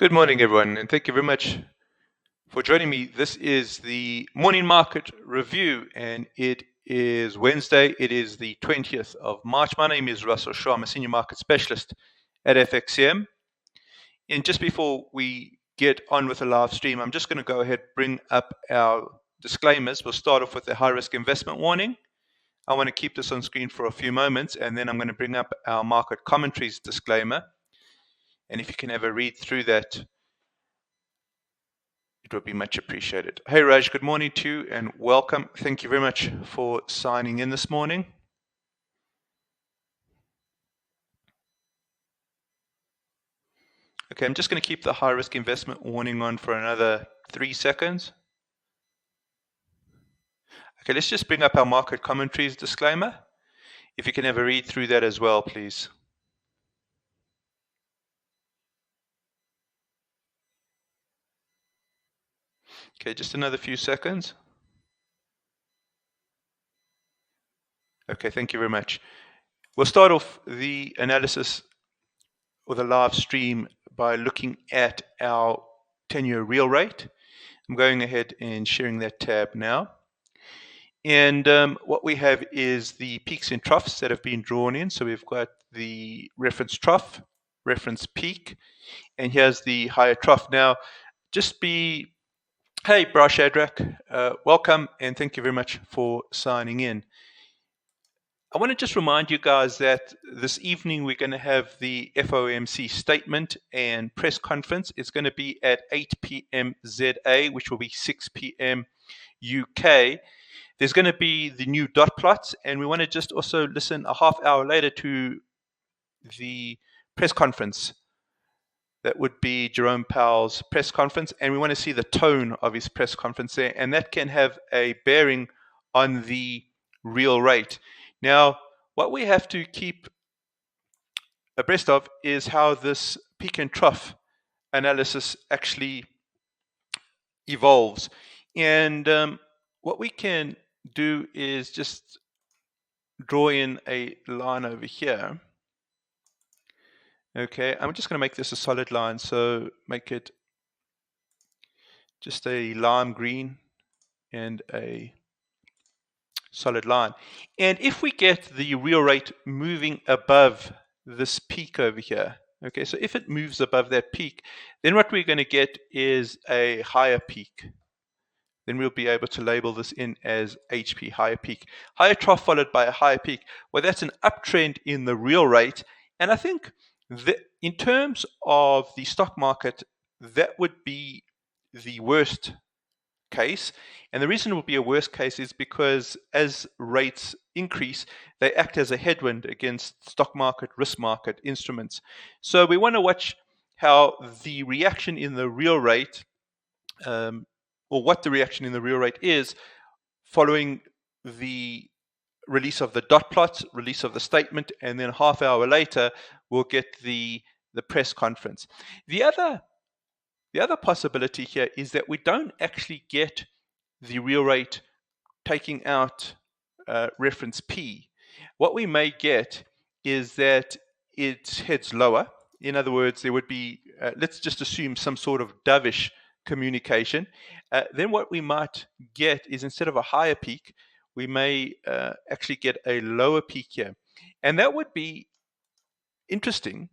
Good morning, everyone, and thank you very much for joining me. This is the morning market review, and it is Wednesday. It is the 20th of March. My name is Russell Shaw. I'm a senior market specialist at FXCM. And just before we get on with the live stream, I'm just going to go ahead and bring up our disclaimers. We'll start off with the high risk investment warning. I want to keep this on screen for a few moments, and then I'm going to bring up our market commentaries disclaimer. And if you can have a read through that, it would be much appreciated. Hey Raj, good morning to you and welcome. Thank you very much for signing in this morning. Okay, I'm just going to keep the high risk investment warning on for another 3 seconds. Okay, let's just bring up our market commentaries disclaimer. If you can have a read through that as well, please. Okay, just another few seconds. Okay, thank you very much. We'll start off the analysis or the live stream by looking at our 10-year real rate. I'm going ahead and sharing that tab now. And what we have is the peaks and troughs that have been drawn in. So we've got the reference trough, reference peak, and here's the higher trough. Now, hey, Bra Shadrach, welcome, and thank you very much for signing in. I want to just remind you guys that this evening we're going to have the FOMC statement and press conference. It's going to be at 8 p.m. ZA, which will be 6 p.m. UK. There's going to be the new dot plots, and we want to just also listen a half hour later to the press conference. That would be Jerome Powell's press conference, and we want to see the tone of his press conference there, and that can have a bearing on the real rate. Now, what we have to keep abreast of is how this peak and trough analysis actually evolves. And what we can do is just draw in a line over here. Okay, I'm just going to make this a solid line, so make it just a lime green and a solid line. And if we get the real rate moving above this peak over here, okay, so if it moves above that peak, then what we're going to get is a higher peak. Then we'll be able to label this in as HP, higher peak. Higher trough followed by a higher peak. Well, that's an uptrend in the real rate. And I think that in terms of the stock market, that would be the worst case. And the reason it will be a worst case is because as rates increase, they act as a headwind against stock market, risk market instruments. So we want to watch how the reaction in the real rate, or what the reaction in the real rate is following the release of the dot plots, release of the statement, and then half hour later, we'll get the press conference. The other possibility here is that we don't actually get the real rate taking out reference P. What we may get is that it heads lower. In other words, there would be, let's just assume some sort of dovish communication. Then what we might get is instead of a higher peak, we may actually get a lower peak here. And that would be interesting.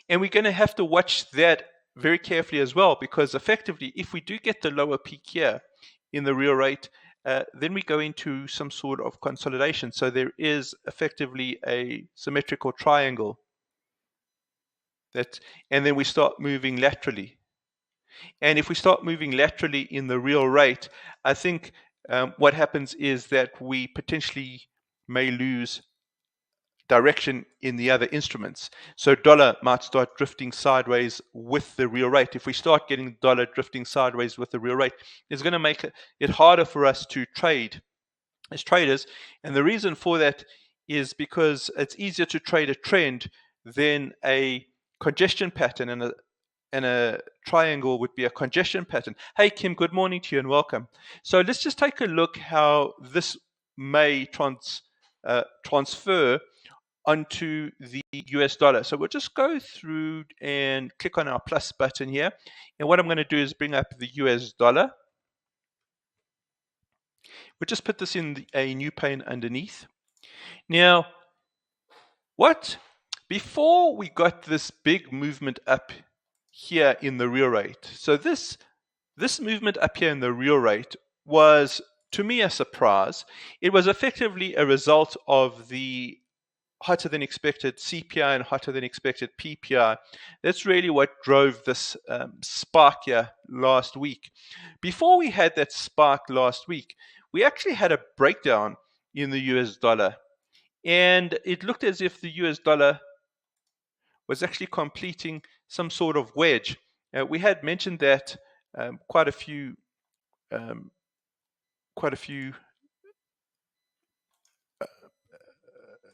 And we're going to have to watch that very carefully as well, because effectively, if we do get the lower peak here in the real rate, then we go into some sort of consolidation. So there is effectively a symmetrical triangle. And then we start moving laterally. And if we start moving laterally in the real rate, I think what happens is that we potentially may lose direction in the other instruments. So dollar might start drifting sideways with the real rate. If we start getting dollar drifting sideways with the real rate, it's going to make it harder for us to trade as traders. And the reason for that is because it's easier to trade a trend than a congestion pattern, and a triangle would be a congestion pattern. Hey Kim, good morning to you and welcome. So let's just take a look how this may transfer onto the US dollar. So we'll just go through and click on our plus button here. And what I'm going to do is bring up the US dollar. We'll just put this in a new pane underneath. Now, before we got this big movement up here in the real rate, so this movement up here in the real rate was, to me, a surprise. It was effectively a result of the hotter than expected CPI and hotter than expected PPI. That's really what drove this spark here last week. Before we had that spark last week, we actually had a breakdown in the US dollar. And it looked as if the US dollar was actually completing some sort of wedge. We had mentioned that quite a few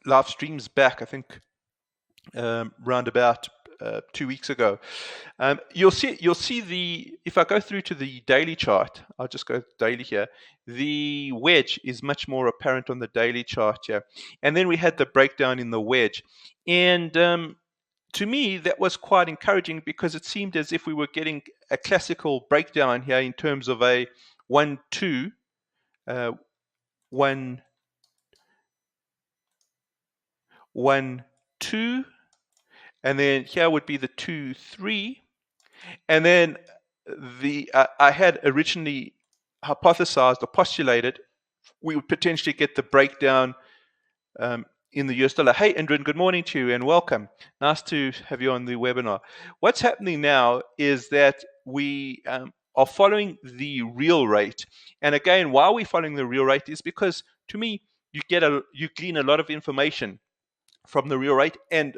live streams back, I think round about 2 weeks ago. You'll see if I go through to the daily chart, I'll just go daily here, the wedge is much more apparent on the daily chart here. And then we had the breakdown in the wedge. And to me, that was quite encouraging because it seemed as if we were getting a classical breakdown here in terms of a 1-2, 1-2, and then here would be the 2-3, and then I had originally hypothesized or postulated we would potentially get the breakdown in the US dollar. Hey, Indrin, good morning to you and welcome. Nice to have you on the webinar. What's happening now is that we are following the real rate. And again, why are we following the real rate is because, to me, you glean a lot of information from the real rate, and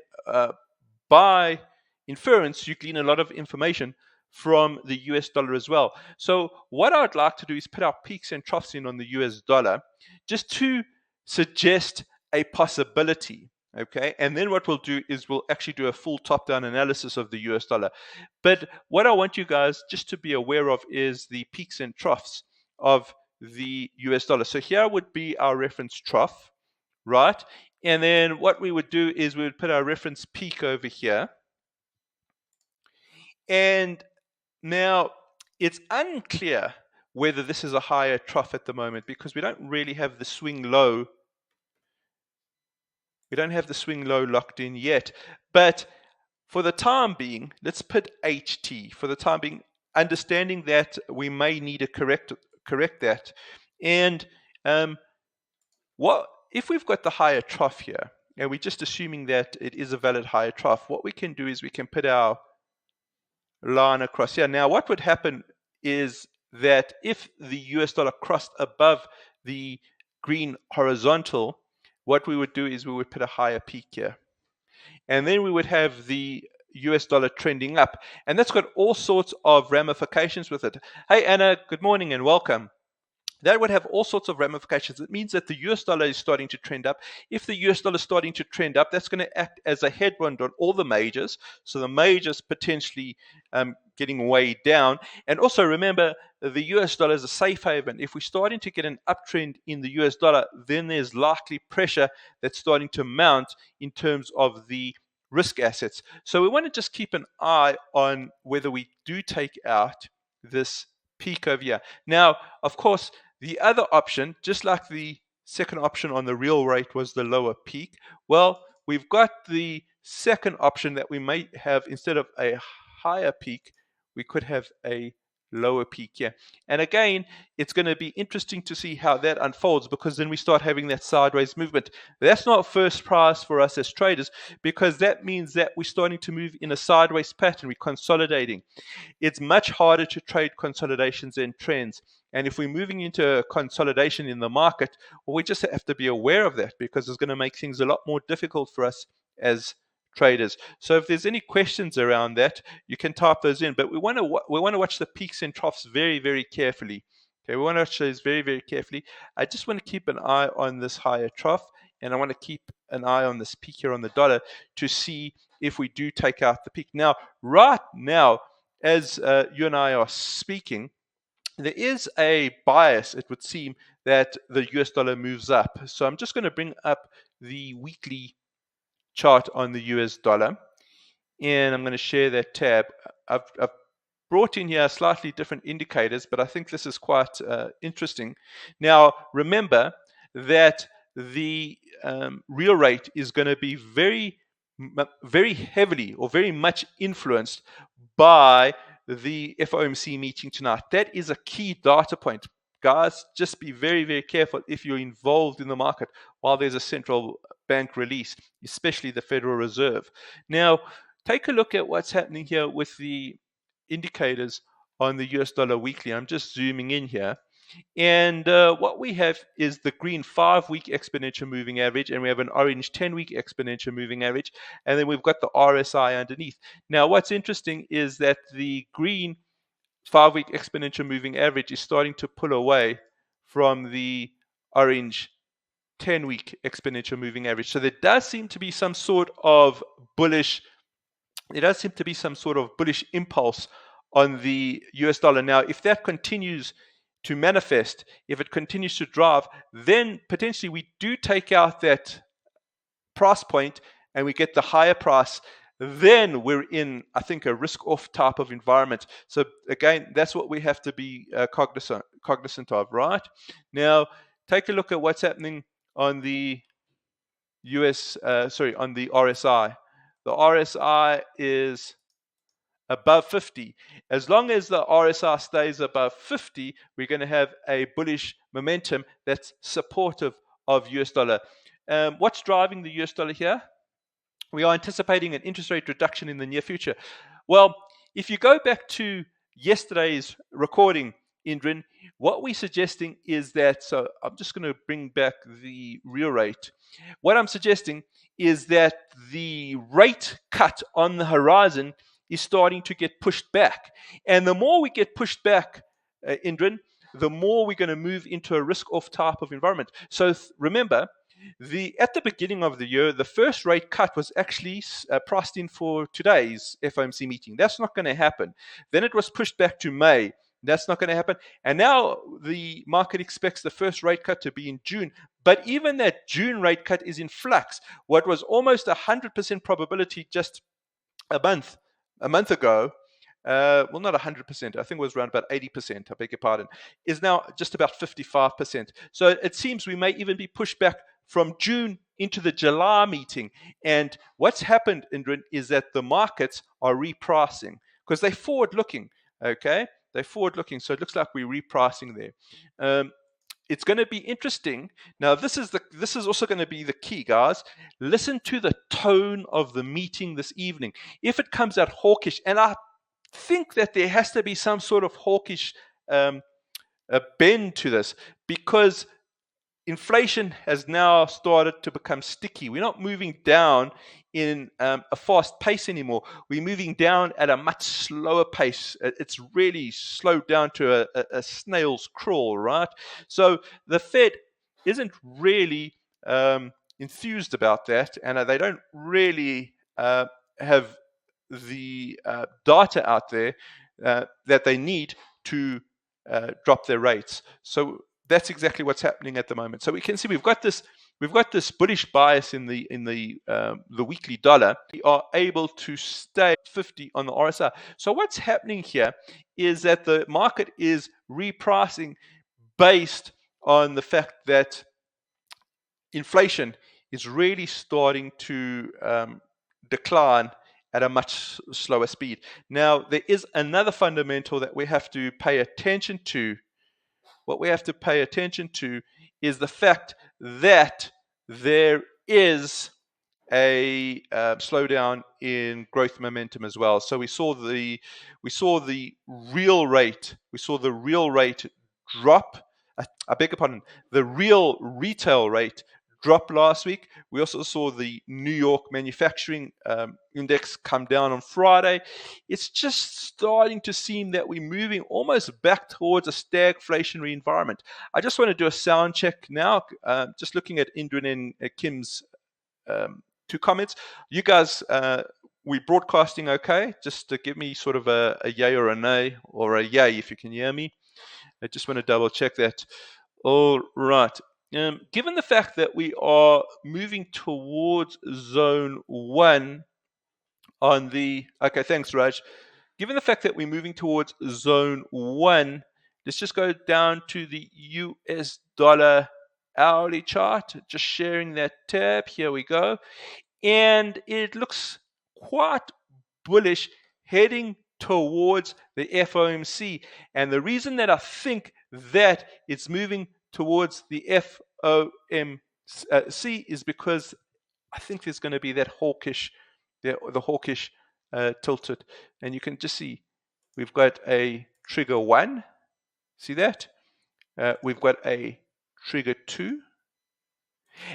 by inference, you glean a lot of information from the US dollar as well. So what I'd like to do is put our peaks and troughs in on the US dollar just to suggest a possibility, okay? And then what we'll do is we'll actually do a full top-down analysis of the US dollar. But what I want you guys just to be aware of is the peaks and troughs of the US dollar. So here would be our reference trough, right? And then what we would do is we would put our reference peak over here. And now it's unclear whether this is a higher trough at the moment because we don't really have the swing low. We don't have the swing low locked in yet. But for the time being, let's put HT. For the time being, understanding that we may need to correct that. And if we've got the higher trough here, and we're just assuming that it is a valid higher trough, what we can do is we can put our line across here. Now, what would happen is that if the US dollar crossed above the green horizontal, what we would do is we would put a higher peak here. And then we would have the US dollar trending up. And that's got all sorts of ramifications with it. Hey, Anna, good morning and welcome. That would have all sorts of ramifications. It means that the US dollar is starting to trend up. If the US dollar is starting to trend up, that's going to act as a headwind on all the majors. So the majors potentially getting way down. And also remember, the US dollar is a safe haven. If we're starting to get an uptrend in the US dollar, then there's likely pressure that's starting to mount in terms of the risk assets. So we want to just keep an eye on whether we do take out this peak over here. Now, of course, the other option, just like the second option on the real rate was the lower peak, well, we've got the second option that we may have, instead of a higher peak, we could have a lower peak here. And again, it's going to be interesting to see how that unfolds, because then we start having that sideways movement. That's not first prize for us as traders, because that means that we're starting to move in a sideways pattern. We're consolidating. It's much harder to trade consolidations and trends. And if we're moving into a consolidation in the market, well, we just have to be aware of that, because it's going to make things a lot more difficult for us as traders. So if there's any questions around that, you can type those in. But we want to watch the peaks and troughs very, very carefully. Okay, we want to watch those very, very carefully. I just want to keep an eye on this higher trough, and I want to keep an eye on this peak here on the dollar to see if we do take out the peak. Now, right now, as you and I are speaking, there is a bias, it would seem, that the US dollar moves up. So I'm just going to bring up the weekly chart on the US dollar, and I'm going to share that tab. I've brought in here slightly different indicators, but I think this is quite interesting. Now, remember that the real rate is going to be very heavily or very much influenced by the FOMC meeting tonight. That is a key data point. Guys, just be very, very careful if you're involved in the market while there's a central bank release, especially the Federal Reserve. Now, take a look at what's happening here with the indicators on the US dollar weekly. I'm just zooming in here. And what we have is the green 5-week exponential moving average, and we have an orange 10-week exponential moving average, and then we've got the RSI underneath. Now, what's interesting is that the green 5-week exponential moving average is starting to pull away from the orange 10-week exponential moving average. So there does seem to be some sort of bullish impulse on the US dollar. Now, if that continues to manifest, if it continues to drive, then potentially we do take out that price point and we get the higher price. Then we're in, I think, a risk-off type of environment. So again, that's what we have to be cognizant of, right? Now, take a look at what's happening on the on the RSI. The RSI is above 50. As long as the RSI stays above 50, we're going to have a bullish momentum that's supportive of US dollar. What's driving the US dollar here? We are anticipating an interest rate reduction in the near future. Well, if you go back to yesterday's recording, Indrin, what we're suggesting is that, so I'm just going to bring back the real rate. What I'm suggesting is that the rate cut on the horizon is starting to get pushed back. And the more we get pushed back, Indrin, the more we're going to move into a risk-off type of environment. So remember, at the beginning of the year, the first rate cut was actually priced in for today's FOMC meeting. That's not going to happen. Then it was pushed back to May. That's not going to happen. And now the market expects the first rate cut to be in June. But even that June rate cut is in flux. What was almost 100% probability just a month ago, well, not 100%, I think it was around about 80%, I beg your pardon, is now just about 55%. So it seems we may even be pushed back from June into the July meeting. And what's happened, Indrin, is that the markets are repricing because they're forward-looking, okay? They're forward-looking, so it looks like we're repricing there. It's going to be interesting. Now, this is also going to be the key, guys. Listen to the tone of the meeting this evening. If it comes out hawkish, and I think that there has to be some sort of hawkish bend to this, because inflation has now started to become sticky. We're not moving down in a fast pace anymore. We're moving down at a much slower pace. It's really slowed down to a snail's crawl, right? So the Fed isn't really enthused about that, and they don't really have the data out there that they need to drop their rates. So that's exactly what's happening at the moment. So we can see we've got this bullish bias in the weekly dollar. We are able to stay 50 on the RSI. So what's happening here is that the market is repricing based on the fact that inflation is really starting to decline at a much slower speed. Now, there is another fundamental that we have to pay attention to. What we have to pay attention to is the fact that there is a slowdown in growth momentum as well. So we saw the real rate drop. I beg your pardon. The real retail rate dropped last week. We also saw the New York manufacturing index come down on Friday. It's just starting to seem that we're moving almost back towards a stagflationary environment. I just want to do a sound check now, just looking at Indrin and Kim's two comments. You guys, we broadcasting okay? Just to give me sort of a yay or a nay, or a yay if you can hear me. I just want to double check that. All right. given the fact that we are moving towards zone 1 on the, okay, thanks Raj. Given the fact that we're moving towards zone 1, let's just go down to the US dollar hourly chart, just sharing that tab. Here we go. And it looks quite bullish heading towards the FOMC. And the reason that I think that it's moving towards the FOMC is because I think there's going to be that hawkish, the hawkish tilted. And you can just see we've got a trigger 1. See that? We've got a trigger 2.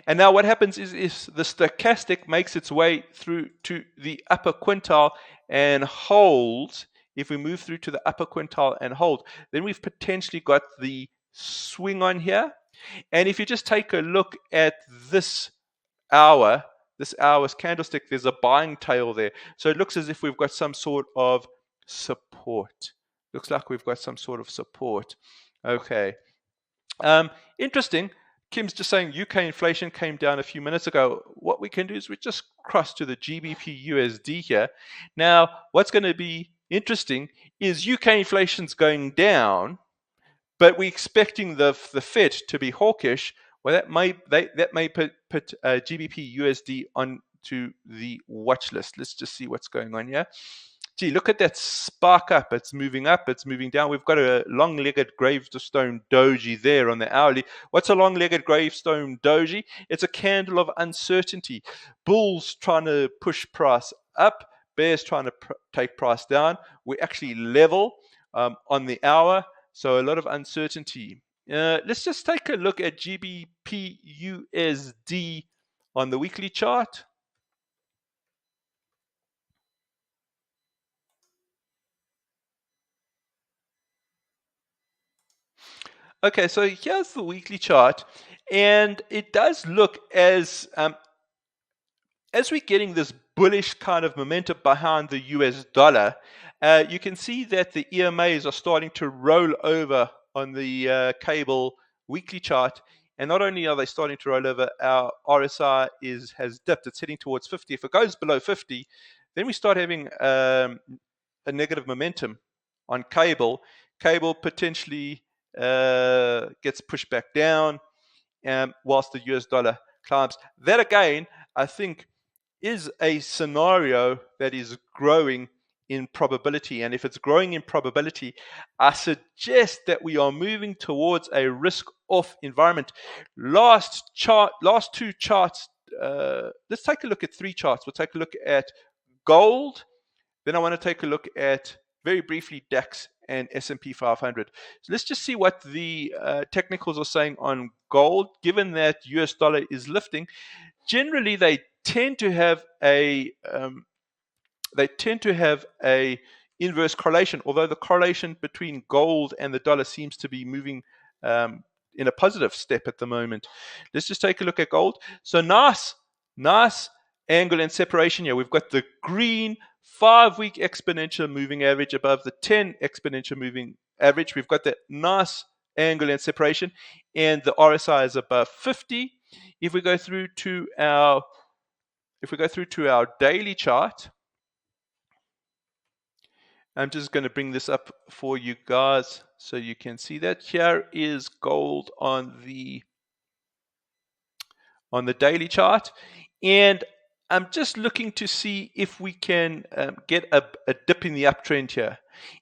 And now what happens is the stochastic makes its way through to the upper quintile and holds. If we move through to the upper quintile and hold, then we've potentially got the swing on here. And if you just take a look at this hour's candlestick, there's a buying tail there. So it looks as if we've got some sort of support. Looks like we've got some sort of support. Okay. Interesting. Kim's just saying UK inflation came down a few minutes ago. What we can do is we just cross to the GBP USD here. Now, what's going to be interesting is UK inflation's going down, but we're expecting the Fed to be hawkish. Well, that may put GBP USD onto the watch list. Let's just see what's going on here. Gee, look at that spark up. It's moving up. It's moving down. We've got a long-legged gravestone doji there on the hourly. What's a long-legged gravestone doji? It's a candle of uncertainty. Bulls trying to push price up. Bears trying to take price down. We're actually level on the hour. So a lot of uncertainty. Let's just take a look at GBP USD on the weekly chart. Okay, so here's the weekly chart, and it does look as we're getting this bullish kind of momentum behind the US dollar. You can see that the EMAs are starting to roll over on the cable weekly chart, and not only are they starting to roll over, our RSI has dipped. It's heading towards 50. If it goes below 50, then we start having a negative momentum on cable. Cable potentially gets pushed back down, whilst the US dollar climbs. That again, I think, is a scenario that is growing in probability. And if it's growing in probability, I suggest that we are moving towards a risk-off environment. Last two charts, let's take a look at 3 charts. We'll take a look at gold. Then I want to take a look at, very briefly, DAX and S&P 500. So let's just see what the technicals are saying on gold. Given that US dollar is lifting, generally they tend to have a inverse correlation, although the correlation between gold and the dollar seems to be moving in a positive step at the moment. Let's just take a look at gold. So nice angle and separation here. We've got the green 5-week exponential moving average above the 10 exponential moving average. We've got that nice angle and separation, and the RSI is above 50. If we go through to our daily chart, I'm just going to bring this up for you guys so you can see that. Here is gold on the daily chart, and I'm just looking to see if we can get a dip in the uptrend here.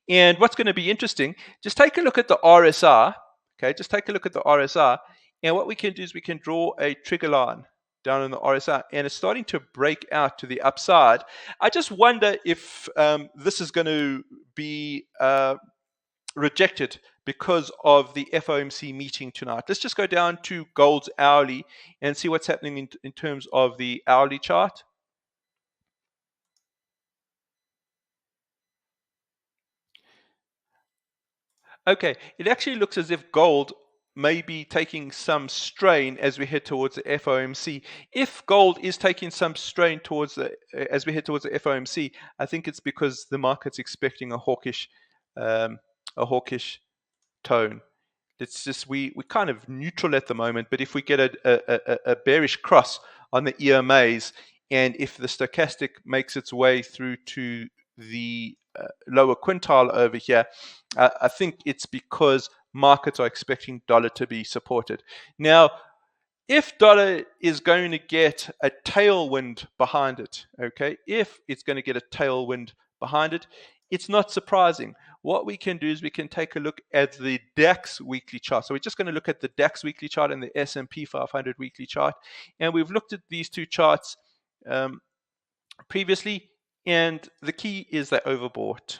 And what's going to be interesting, just take a look at the RSI. Okay, just take a look at the RSI, and what we can do is we can draw a trigger line down on the RSI, and it's starting to break out to the upside. I just wonder if this is going to be rejected because of the FOMC meeting tonight. Let's just go down to gold's hourly and see what's happening in terms of the hourly chart. Okay, it actually looks as if gold may be taking some strain as we head towards the FOMC. If gold is taking some strain as we head towards the FOMC, I think it's because the market's expecting a hawkish tone. It's just we're kind of neutral at the moment, but if we get a bearish cross on the EMAs, and if the stochastic makes its way through to the lower quintile over here, I think it's because markets are expecting dollar to be supported. Now, if dollar is going to get a tailwind behind it, okay, if it's going to get a tailwind behind it, it's not surprising. What we can do is we can take a look at the DAX weekly chart. So we're just going to look at the DAX weekly chart and the S&P 500 weekly chart. And we've looked at these two charts previously, and the key is they're overbought.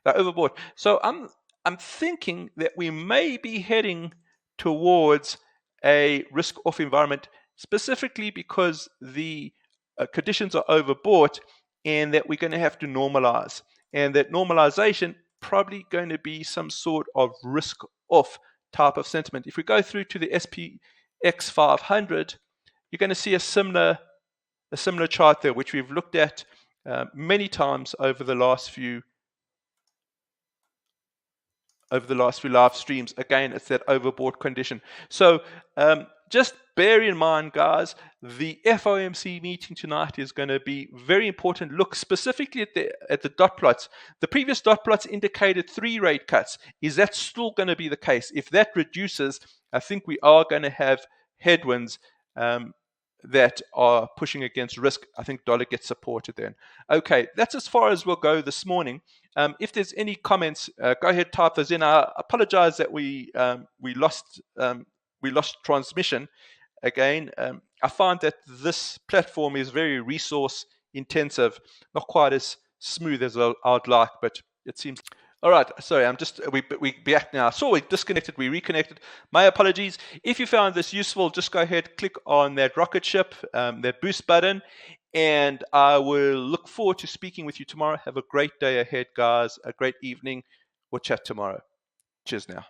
They're overbought. So I'm thinking that we may be heading towards a risk-off environment, specifically because the conditions are overbought, and that we're going to have to normalize, and that normalization probably going to be some sort of risk-off type of sentiment. If we go through to the SPX 500, you're going to see a similar chart there, which we've looked at many times over the last few live streams. Again, it's that overbought condition. So just bear in mind, guys, the FOMC meeting tonight is going to be very important. Look specifically at the dot plots. The previous dot plots indicated 3 rate cuts. Is that still going to be the case? If that reduces, I think we are going to have headwinds that are pushing against risk. I think dollar gets supported then. Okay, that's as far as we'll go this morning. If there's any comments, go ahead, type those in. I apologize that we lost transmission again. I find that this platform is very resource intensive, not quite as smooth as I'd like, but it seems. All right, sorry, we back now. So we disconnected, we reconnected. My apologies. If you found this useful, just go ahead, click on that rocket ship, that boost button, and I will look forward to speaking with you tomorrow. Have a great day ahead, guys. A great evening. We'll chat tomorrow. Cheers now.